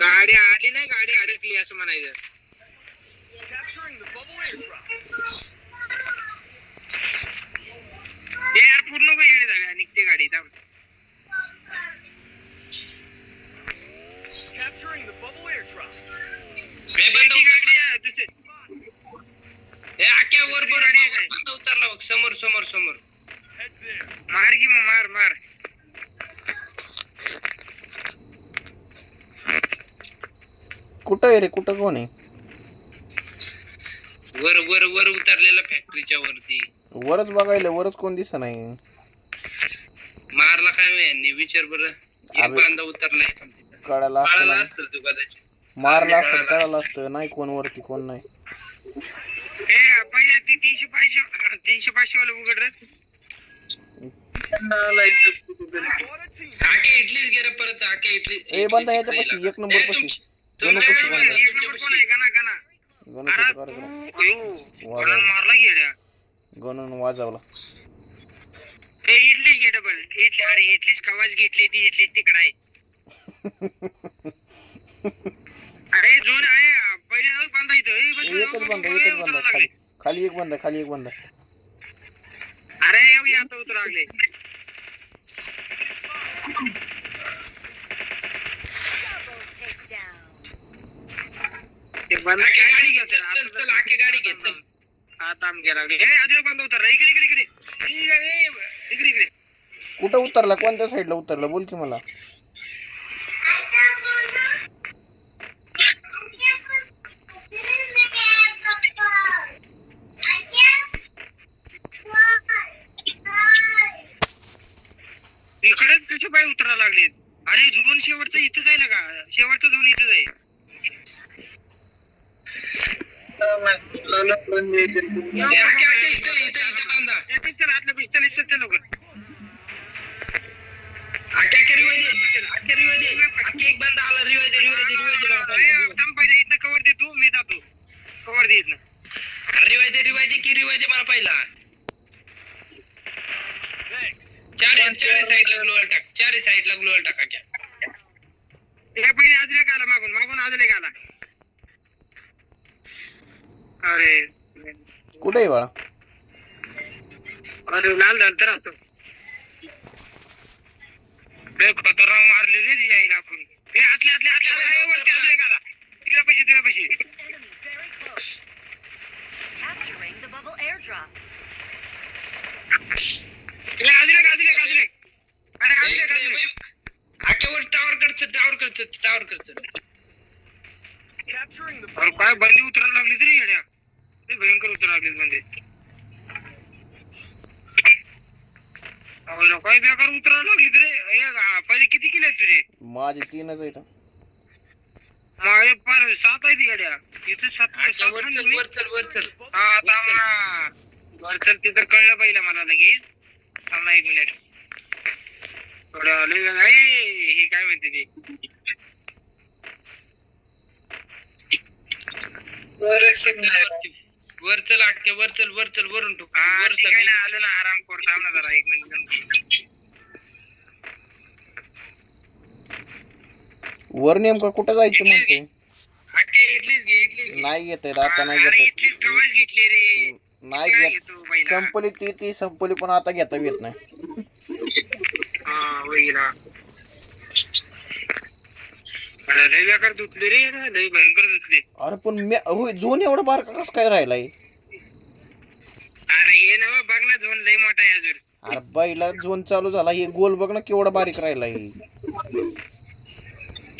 गाडी आली नाही, गाडी अडकली असं म्हणायचं. ते यार पूर्ण वेळ झाला निघते गाडी थांब. ती गाडी आहे, दुसरी आख्या वर गाडी आहे काय? उतरला बघ समोर समोर समोर. मार की मग मार मार. कुठं आहे रे, कुठं कोण आहे? वर वर वर उतरलेला फॅक्टरीच्या वरती. वरच बघायला, वरच कोण दिसत नाही. मारला काय नाही विचार बरं. एक बांधा उतरलाय कळाला असतं तू कदाचित. मारला असतं, कळालं असतं. नाही कोण वरती, कोण नाही. पहिले ती 300-500 वाला उघड रे. आके इटलीच गेलं परत. आके इटली ए बंदा ह्याच्या पाशी, एक नंबर पाशी. गणू पाशी बंदा. एक नंबर कोण आहे? गणा गणा गणू अरे मारला गेल्या. गणून वाजवला. ए इटलीच घे डबल. इटली अरे इटलीच कवाच घेतली ती. इटलीच तिकडे आहे. अरे झोन आहे पहिले बांधा इथं. एकच बंदा, एकच बंदा. खाली खाली एक बंदा, खाली एक बंदा. अरे येऊ आता उतर लागले. गाडी घे चल चल. आके गाडी घे चल. आता आम गेला. ए आधी बांधा उतर. इकडे इकडे इकडे इकडे इकडे. कुठं उतरला, कोणत्या साईडला उतरला बोल की मला. इकडेच कसे पाय उतरायला लागलेत. अरे झोन शेवटचं इथंच आहे ना का? शेवटचं झोन इथंच आहे. कवर दे तू, मी जातो. कवर दे इथनं. रिवाय दे की रिवाय दे मला पहिला. चारी साईडला ग्लोअल टाक. चारी साईडला ग्लोअल टाका क्या. हे पहिले आजले आला मागून मागून आजले आला. अरे कुठे आहे बाळा? अरे लाल झालं तर असतो. खतरनाक मारले रे यायला आपण. हे आतले आतले आतले वरती आजले आला. तिला पैसे दिले पैसे. अरे आकेवर टावर करत. काय बंदी उतरायला लागली तरी येड्या. भयंकर उतरायला लागली म्हणजे. काय बेकार उतरायला लागली तरी. पहिले किती किलो आहेत तुझे? माझे 3च आहेत. माझे पार 7 आहेत येड्या. इथे 7 वर चल. हा वरचल ते तर कळलं पहिलं मला लगेच. थांबा 1 मिनिट. थोडं हे काय म्हणते ते. वरचल आके वरचल वरून ठोक. काय नाही आलं ना. आराम कर. थांब ना जरा 1 मिनिट. वर नेमका कुठं जायचं म्हणते? आके इडलीच घे. नाही घेत आता, नाही घेत. इडलीच कवाच घेतली रे. नाही घेत. संपली ती संपली, पण आता घेता येत नाही. हा होईल. अरे लय बेकार धुतले रे. लय भयंकर धुतले. अरे पण होय झोन एवढा बारका कसं काय राहिलाय? अरे हे ना बघ ना झोन लय मोठा आहे अजून. अरे पहिला झोन चालू झाला, हे गोल बघ ना केवढा बारीक राहिलाय.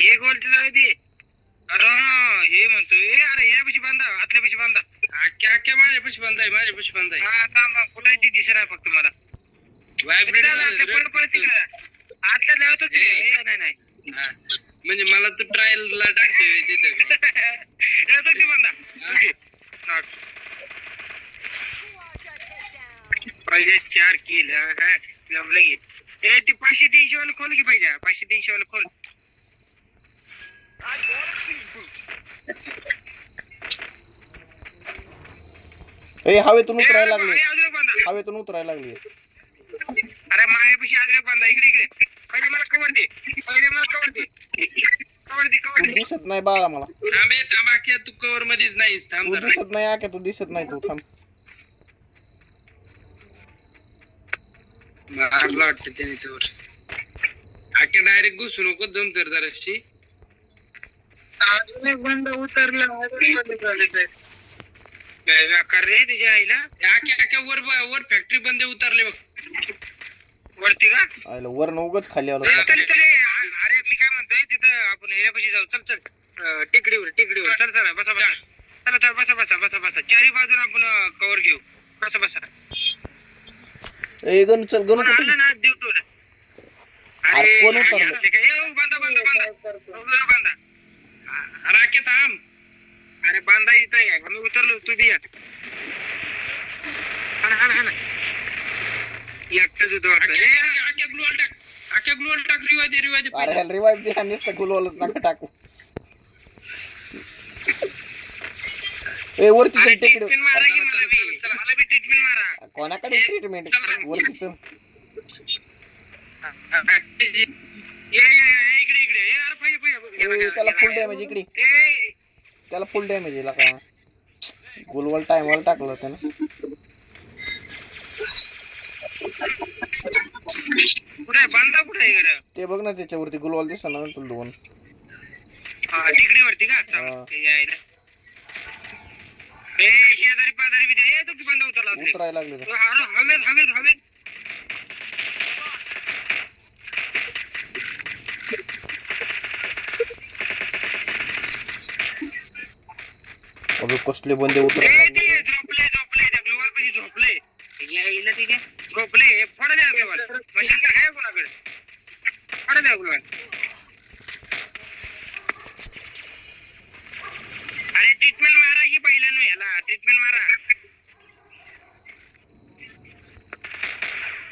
हे गोलचं जाऊ दे. अरे हे म्हणतोय. अरे हे पशी बांधा. आतल्या पशी बांधा. आख्या माझ्या पशी बांधाय. हा थांब कुठे ती दिसत आहे फक्त मला. आतल्या लावतो ते. नाही म्हणजे मला तू ट्रायलला टाकतोय तिथे. येतो की बांधा. पहिले 4 किल. जमलं की. ए ती 500-300 वाला खोल की पाहिजे. 500-300 वाला खोल. हवेतून उतरायला लागली. हवेतून उतरायला लागली. अरे मायापाशी आजले बांधा. इकडे पहिले मला कवर दे. दे तू कवर दिसत नाही बाळा मला. थांबे थांबाक्या तू कवर मध्येच नाही थांब तू जरा दिसत नाही आक्या, तू दिसत नाही तू थांब. मारला वाटतं त्याने त्यावर आके डायरेक्ट घुसू नको दम कर जराशी अजून एक बंद उतरला व्याकार रे त्याच्या आईला आके आके वर वर फॅक्टरी बंद उतरले बघ वरती का आयला वरनं उगाच खाली आलो. अरे मी काय म्हणतोय तिथं आपण ह्यापाशी जाऊ चल चल टेकडीवर चल चला बसा बसा चला चला बसा बसा बसा बसा चारी बाजून आपण कव्हर घेऊ बसा बसा ए गणू चल, गणू कुठे? आलं ना ड्युटीवर अरे कोण उतरलं? बांधा बांधा बांधा बांधा राखे थांब अरे बांधा इथं आहे आम्ही उतरलो तू बी हा ना एकटाच होतो ग्लोअल टाक रिवाज अरे ह्याला रिवाइव दिला नुसतं गुलवलच नका टाकू. ए वरती चल टेकडे. मारा की मला बी ट्रीटमेंट मारा कोणाकडे ट्रीटमेंट वरती चल. इकडे यार ए त्याला फुल डॅमेज इकडे, त्याला फुल डॅमेज येईल का? गुलवल टाइमवर टाकलं होतं ना. कुठे बांधा कुठे आहे घर ते बघ ना त्याच्यावरती गुलवल दिसत ना तुला दोन. टिकडीवरती का यायला ए शेजारी पाजारी बी दे तो की बांधा उतरला उतरायला लागले तर. हवेत अबे कसले बंदे उतरायला लागले. झोपले फोडा द्या ग्लोबल मशीन गन आहे कोणाकडे फोडा द्या ग्लोबल अरे ट्रीटमेंट मारा की पहिला नो याला ट्रीटमेंट मारा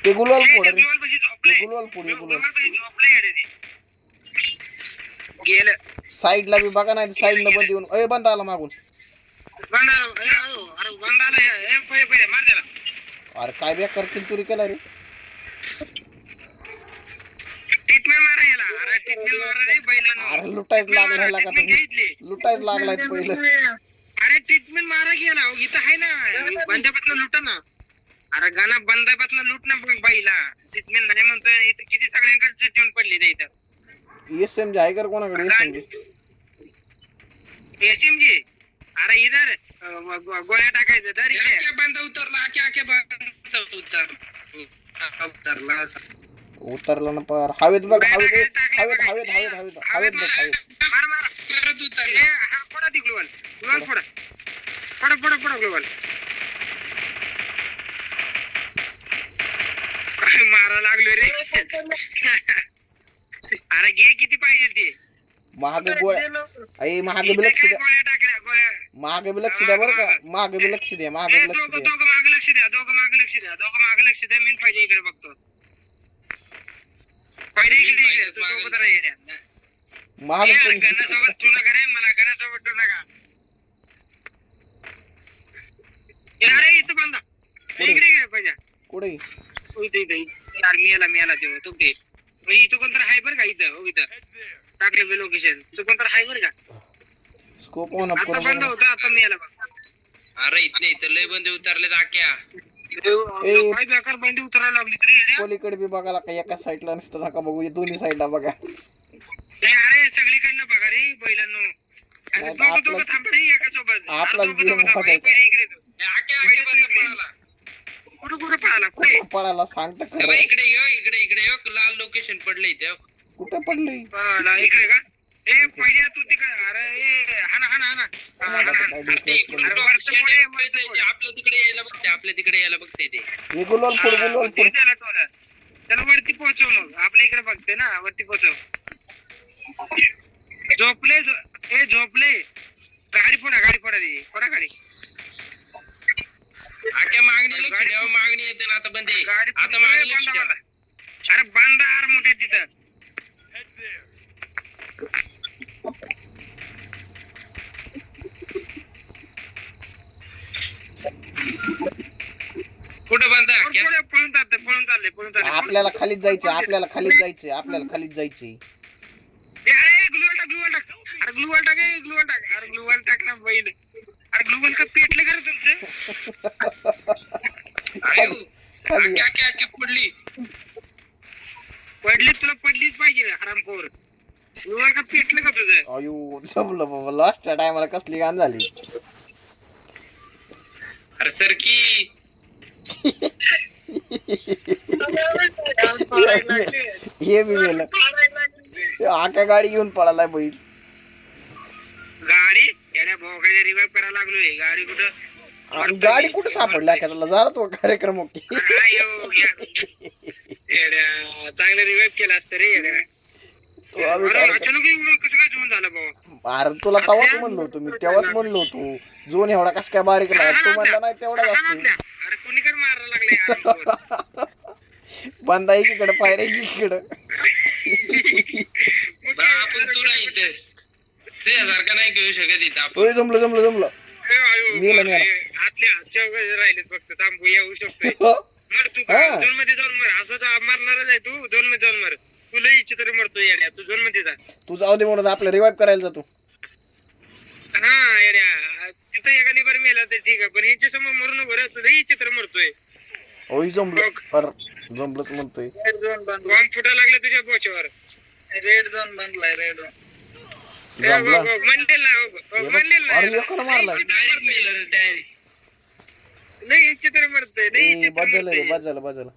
ते गुलवल फोड रे. ग्लोबल पशी झोपले ते गुलवल फोड, गुलवल पशी झोपले येडे ते गेलं साइडला बी बघा नाही साइडला बंद येऊन. ए बंद आला मागून. बंदा अरे बंदाला हे पहिले मार त्याला अरे काय बेकार चुरी केला रे. ट्रीटमेंट मारा याला अरे ट्रीटमेंट मारा रे बैलांनो अरे लुटायच लागला ह्याला का लुटायच लागलाय पहिलं. अरे ट्रीटमेंट मारा गेला इथं आहे ना बंदापातनं लुटा ना अरे गाणं बंदापातनं लुट ना बाईला ट्रीटमेंट नाही म्हणतोय इथं किती सगळ्यांकडे ट्रीटमेंट पडली ते इथं एसएमजी आहे का कोणाकडे? एसएमजी अरे इधर गोळ्या टाकायचं तर इकडे बंद उतरला उतरला उतरला ना पार. हवेत बघ, हवेत हवेत हवेत हवेत हवेत हवेत बघ हवेत. मार करत उतरले हा फोडा ती ग्लोबल फोडा ग्लोबल काय मारा लागलो रे अरे घे किती पाहिजे ते महाग गोळ्या. आई महाग बी लक्ष द्या, गोळ्या टाकल्या गोळ्या महाग बी लक्ष द्या बरं का. महाग बी लक्ष द्या, महाग बी लक्ष द्या. दोघं मागे लक्ष द्या मी पाहिजे इकडे बघतो पहिले इकडे तू सोबत राहा महाग पण गणासोबत तू नका रे मला गणासोबत तू नका अरे इथं बांधा इकडे पाहिजे कुठे? इथे यार मी आला तेव्हा तो घे इथं कोणतर आहे बरं का इथं टाकले लोकेशन इथं कोणतर आहे बरं का स्कोप ऑन अप आता बंद होता आता मी आला बघ अरे इथं लय बंद उतरले दाक्या काय बेकार बंद उतरायला लागली तरी पलीकडे बी बघायला का एका साईडला नसतं नका बघू, दोन्ही साईडला बघा. अरे सगळीकडनं बघा रे बैलांनो दोघं थांब रे एका सोबत आपला गेम कुठं पळाला कुठे पळाला सांगता खरं. इकडे लाल लोकेशन पडले इथे कुठे पडले? इकडे का ए पहिल्या तू तिकडे अरे हाना आपल्या तिकडे यायला बघते ते हे गुलवल फोड, गुलवल फोड. त्याला वरती पोहोचव मग आपल्या इकडे बघते ना वरती पोहोचव झोपले गाडी फोडा दे फोडा गाडी आता मागणी येते ना आता बंदे आता मागणी अरे बंद आर मोठे तिथं कुठे बंद पळून चालले आपल्याला खालीच जायचे, आपल्याला खालीच जायचे. अरे ग्लोबल टाक पेटलं का तुझं अयो जमलं बाबा लास्टच्या टायमाला कसली गाण झाली. अरे सर की हे बी गेलं आख्या गाडी घेऊन पळालाय बैल. गाडी येड्या भोगाच्या रिवाइव करायला लागलोय गाडी कुठं आणि गाडी कुठे सापडली का तुला झाला तो कार्यक्रम ओके. आयो, येड्या चांगलं रिवाइव केला असतं रे येड्या. अरे अचानक एवढं कसं काय झोन झालं भाऊ. अरे तुला तेव्हाच म्हणलो होतो मी तेव्हाच म्हणलो होतो झोन एवढा कस काय बारीक नाही तू म्हणला नाही तेवढाच असतो. अरे कोणीकडे मारायला लागले बंदा एकीकडे पायऱ्या एकीकडं. आपण तुला इथे तुझ्यासारखं नाही घेऊ शकत इथं आपण. ओय जमलं जमलं जमलं. मेला, मेला. आतल्या हातच्या राहिलेत फक्त थांबू येऊ शकतोय. मर तू हा. झोन मध्ये जाऊन मर असं तर मारणारच आहे तू झोन मध्ये जाऊन मर. तुला इच्छा तरी मरतो येड्या तू झोन मध्ये जा. तू जाऊ दे म्हणून आपलं रिवाइव करायला जातो. हा येड्या तिथं एखादी बरं मेला तर ठीक आहे पण ह्याच्या समोर मरू नको रे तुझं इच्छा तर मरतोय. ओय जमलं पर जमलंच म्हणतोय. रेड झोन बंद बॉम्ब फुटा लागला तुझ्या बोच्यावर. रेड झोन बंदलाय रेड झोन. जमलं अरे एकानं मारलाय. नाही इच्छा तर मरतोय नाही इच्छा तर बदल मरतोय. बदल बदल